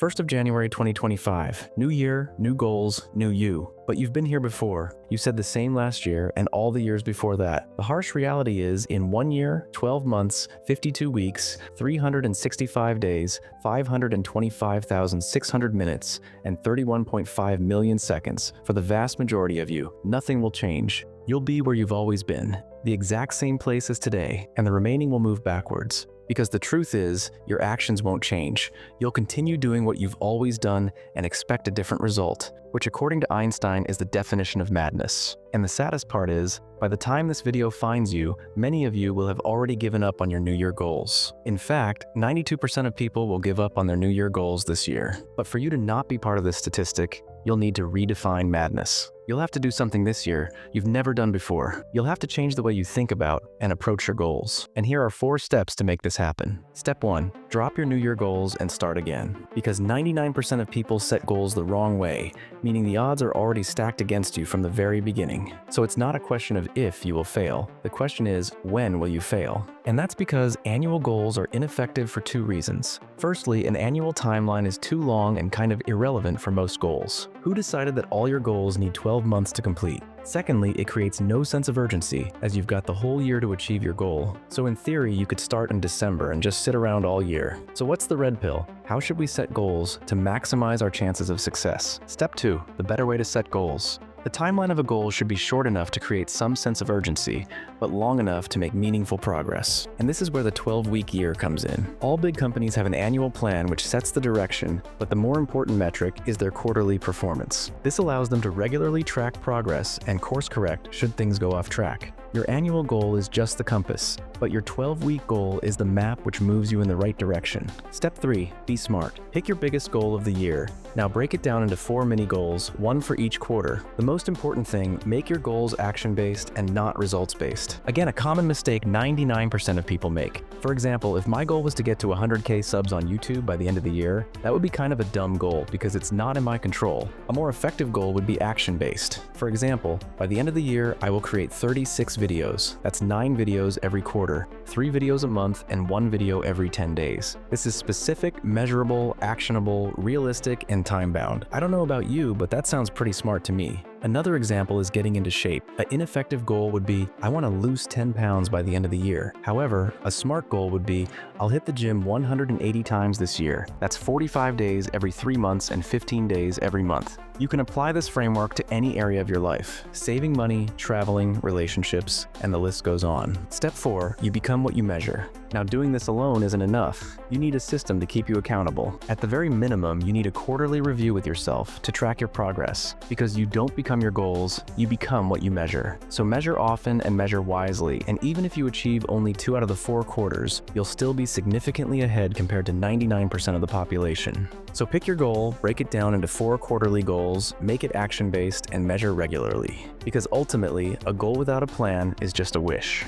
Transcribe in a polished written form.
1st of January 2025. New year, new goals, new you. But you've been here before. You said the same last year and all the years before that. The harsh reality is, in 1 year, 12 months, 52 weeks, 365 days, 525,600 minutes, and 31.5 million seconds, for the vast majority of you, nothing will change. You'll be where you've always been, the exact same place as today, and the remaining will move backwards. Because the truth is, your actions won't change. You'll continue doing what you've always done and expect a different result, which according to Einstein is the definition of madness. And the saddest part is, by the time this video finds you, many of you will have already given up on your New Year goals. In fact, 92% of people will give up on their New Year goals this year. But for you to not be part of this statistic, you'll need to redefine madness. You'll have to do something this year you've never done before. You'll have to change the way you think about and approach your goals. And here are 4 steps to make this happen. Step 1. Drop your New Year goals and start again. Because 99% of people set goals the wrong way, meaning the odds are already stacked against you from the very beginning. So it's not a question of if you will fail. The question is, when will you fail? And that's because annual goals are ineffective for 2 reasons. Firstly, an annual timeline is too long and kind of irrelevant for most goals. Who decided that all your goals need 12 months to complete? Secondly, it creates no sense of urgency, as you've got the whole year to achieve your goal. So in theory, you could start in December and just sit around all year. So what's the red pill? How should we set goals to maximize our chances of success? Step 2. The better way to set goals. The timeline of a goal should be short enough to create some sense of urgency, but long enough to make meaningful progress. And this is where the 12-week year comes in. All big companies have an annual plan which sets the direction, but the more important metric is their quarterly performance. This allows them to regularly track progress and course correct should things go off track. Your annual goal is just the compass, but your 12-week goal is the map which moves you in the right direction. Step 3. Be smart. Pick your biggest goal of the year. Now break it down into 4 mini goals, 1 for each quarter. The most important thing, make your goals action-based and not results-based. Again, a common mistake 99% of people make. For example, if my goal was to get to 100K subs on YouTube by the end of the year, that would be kind of a dumb goal because it's not in my control. A more effective goal would be action-based. For example, by the end of the year, I will create 36 videos. That's 9 videos every quarter, 3 videos a month, and 1 video every 10 days. This is specific, measurable, actionable, realistic, and time-bound. I don't know about you, but that sounds pretty smart to me. Another example is getting into shape. An ineffective goal would be, I want to lose 10 pounds by the end of the year. However, a smart goal would be, I'll hit the gym 180 times this year. That's 45 days every 3 months and 15 days every month. You can apply this framework to any area of your life: saving money, traveling, relationships, and the list goes on. Step 4, you become what you measure. Now, doing this alone isn't enough. You need a system to keep you accountable. At the very minimum, you need a quarterly review with yourself to track your progress, because you don't become your goals, you become what you measure. So measure often and measure wisely, and even if you achieve only 2 out of the 4 quarters, you'll still be significantly ahead compared to 99% of the population. So pick your goal, break it down into 4 quarterly goals, make it action-based, and measure regularly. Because ultimately, a goal without a plan is just a wish.